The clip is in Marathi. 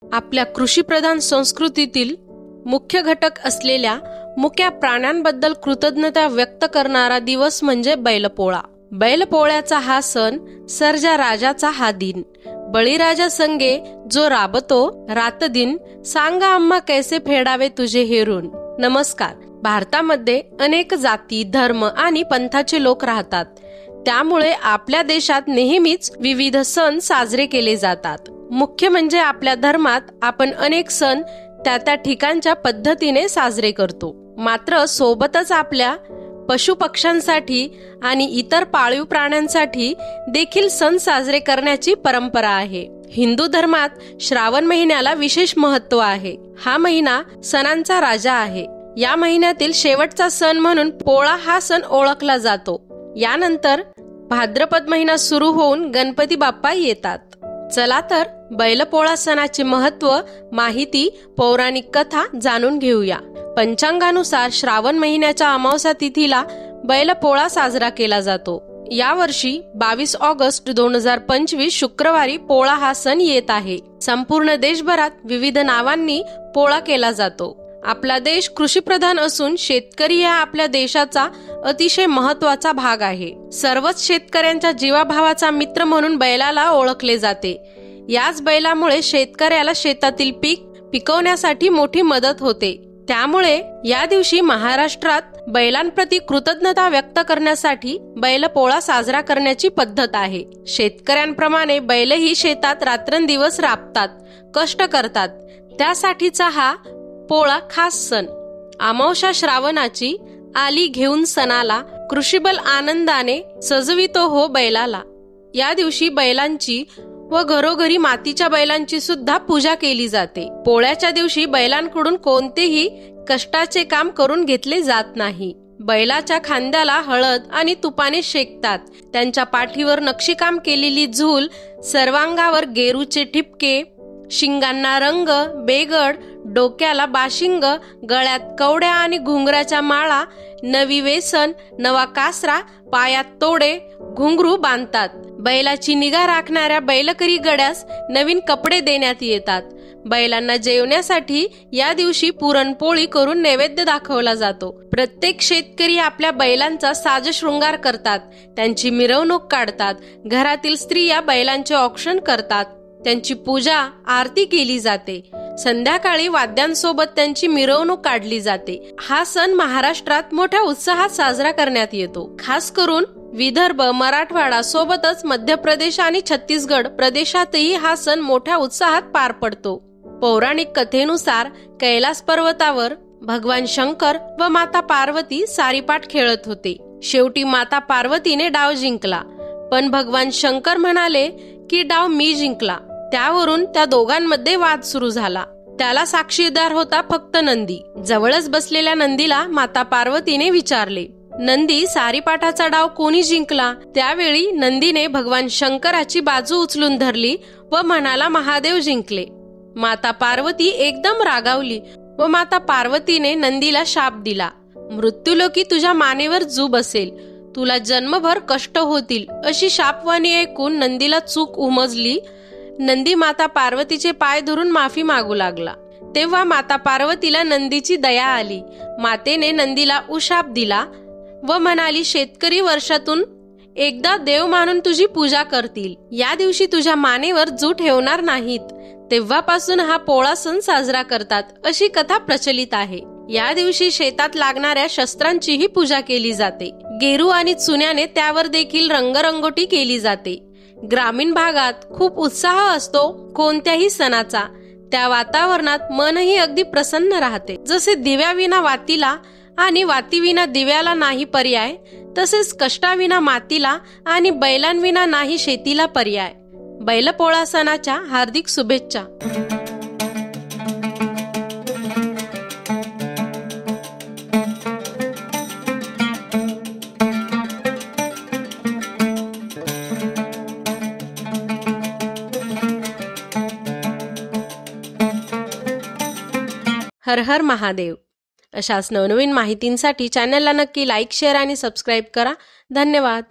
आपल्या कृषीप्रधान संस्कृतीतील मुख्य घटक असलेल्या मुक्या प्राण्यांबद्दल कृतज्ञता व्यक्त करणारा दिवस म्हणजे बैलपोळा. बैलपोळ्याचा हा सण सर्जा राजाचा हा दिन. बळीराजा संगे जो राबतो रात दिन, सांगा आम्हा कैसे फेडावे तुझे हे ऋण. नमस्कार. भारतामध्ये अनेक जाती, धर्म आणि पंथाचे लोक राहतात. त्यामुळे आपल्या देशात नेहमीच विविध सण साजरे केले जातात. मुख्य म्हणजे आपल्या धर्मात आपण अनेक सण त्या ठिकाणच्या पद्धतीने साजरे करतो. मात्र सोबतच आपल्या पशुपक्ष्यांसाठी आणि इतर पाळीव प्राण्यांसाठी देखील सण साजरे करण्याची परंपरा आहे. हिंदू धर्मात श्रावण महिन्याला विशेष महत्त्व आहे. हा महिना सणांचा राजा आहे. या महिन्यातील शेवटचा सण म्हणून पोळा हा सण ओळखला जातो. यानंतर भाद्रपद महिना सुरू होऊन गणपती बाप्पा येतात. चला तर बैलपोळा सणाचे महत्त्व, माहिती, पौराणिक कथा जाणून घेऊया. पंचांगानुसार श्रावण महिन्याच्या अमावस्या तिथीला बैलपोळा साजरा केला जातो. यावर्षी 22 ऑगस्ट 2025 शुक्रवारी पोळा हा सण येत आहे. संपूर्ण देशभरात विविध नावांनी पोळा केला जातो. आपला देश कृषीप्रधान असून शेतकरी हा आपल्या देशाचा अतिशय महत्वाचा भाग आहे. सर्वच शेतकऱ्यांच्या जीवाभावाचा मित्र म्हणून बैलाला ओळखले जाते. याच बैलामुळे शेतकऱ्याला शेतातील पीक पिकवण्यासाठी मोठी मदत होते. त्यामुळे या दिवशी महाराष्ट्रात बैलांप्रती कृतज्ञता व्यक्त करण्यासाठी बैलपोळा साजरा करण्याची पद्धत आहे. शेतकऱ्यांप्रमाणे बैलही शेतात रात्रंदिवस राबतात, कष्ट करतात. त्यासाठीचा हा पोळा खास सण. अमावस्या श्रावणाची आली घेऊन सणाला, कृषीबल आनंदाने सजवितो हो बैलाला. या दिवशी बैलांची व घरोघरी मातीच्या बैलांची सुद्धा पूजा केली जाते. पोळ्याच्या दिवशी बैलांकडून कोणतेही कष्टाचे काम करून घेतले जात नाही. बैलाच्या खांद्याला हळद आणि तुपाने शेकतात. त्यांच्या पाठीवर नक्षीकाम केलेली झूल, सर्वांगावर गेरूचे ठिपके, शिंगांना रंग, बेगड, डोक्याला बाशिंग, गळ्यात कवड्या आणि घुंगराच्या माळा, नवी वेसन, नवा कासरा, पायात तोडे, घुंगरू बांधतात. बैलाची निगा राखणाऱ्या बैलकरी गड्यास नवीन कपडे देण्यात येतात. बैलांना जेवण्यासाठी या दिवशी पुरणपोळी करून नैवेद्य दाखवला जातो. प्रत्येक शेतकरी आपल्या बैलांचा साजशृंगार करतात, त्यांची मिरवणूक काढतात. घरातील स्त्रिया बैलांचे औक्षण करतात, त्यांची पूजा आरती केली जाते. संध्याकाळी वाद्यांसोबत त्यांची मिरवणूक काढली जाते. हा सण महाराष्ट्रात मोठ्या उत्साहात साजरा करण्यात येतो. खास करून विदर्भ, मराठवाडा सोबतच मध्य प्रदेश आणि छत्तीसगड प्रदेशातही हा सण मोठ्या उत्साहात पार पडतो. पौराणिक कथेनुसार कैलास पर्वतावर भगवान शंकर व माता पार्वती सारीपाट खेळत होते. शेवटी माता पार्वतीने डाव जिंकला, पण भगवान शंकर म्हणाले की डाव मी जिंकला. त्यावरून त्या दोघांमध्ये वाद सुरू झाला. त्याला साक्षीदार होता फक्त नंदी. जवळच बसलेल्या नंदीला माता पार्वतीने विचारले, नंदी, सारीपाटाचा डाव कोणी जिंकला? त्यावेळी नंदीने भगवान शंकराची बाजू उचलून धरली व म्हणाला, महादेव जिंकले. माता पार्वती एकदम रागावली व माता पार्वतीने नंदीला शाप दिला, मृत्यूलोकी तुझ्या मानेवर जू बसेल, तुला जन्मभर कष्ट होतील. अशी शापवाणी ऐकून नंदीला चूक उमजली. नंदी माता पार्वतीचे पाय धरून माफी मागू लागला. तेव्हा माता पार्वतीला नंदीची दया आली. मातेने नंदीला उशाप दिला व म्हणाली, शेतकरी वर्षातून एकदा देव मानून तुझी पूजा करतील. या दिवशी तुझ्या मानेवर जू ठेवणार नाहीत. तेव्हापासून हा पोळा सण साजरा करतात, अशी कथा प्रचलित आहे. या दिवशी शेतात लागणाऱ्या शस्त्रांचीही पूजा केली जाते. गेरू आणि चुन्याने त्यावर देखील रंगरंगोटी केली जाते. ग्रामीण भागात खूप उत्साह असतो कोणत्याही सणाचा. त्या वातावरणात मनही अगदी प्रसन्न राहते. जसे दिव्याविना वातीला आणि वातीविना दिव्याला नाही पर्याय, तसेच कष्टाविना मातीला आणि बैलांविना नाही शेतीला पर्याय. बैलपोळा सणाच्या हार्दिक शुभेच्छा. हर हर महादेव. अशाच नवनवीन माहितींसाठी चॅनलला नक्की लाईक, शेअर आणि सबस्क्राईब करा. धन्यवाद.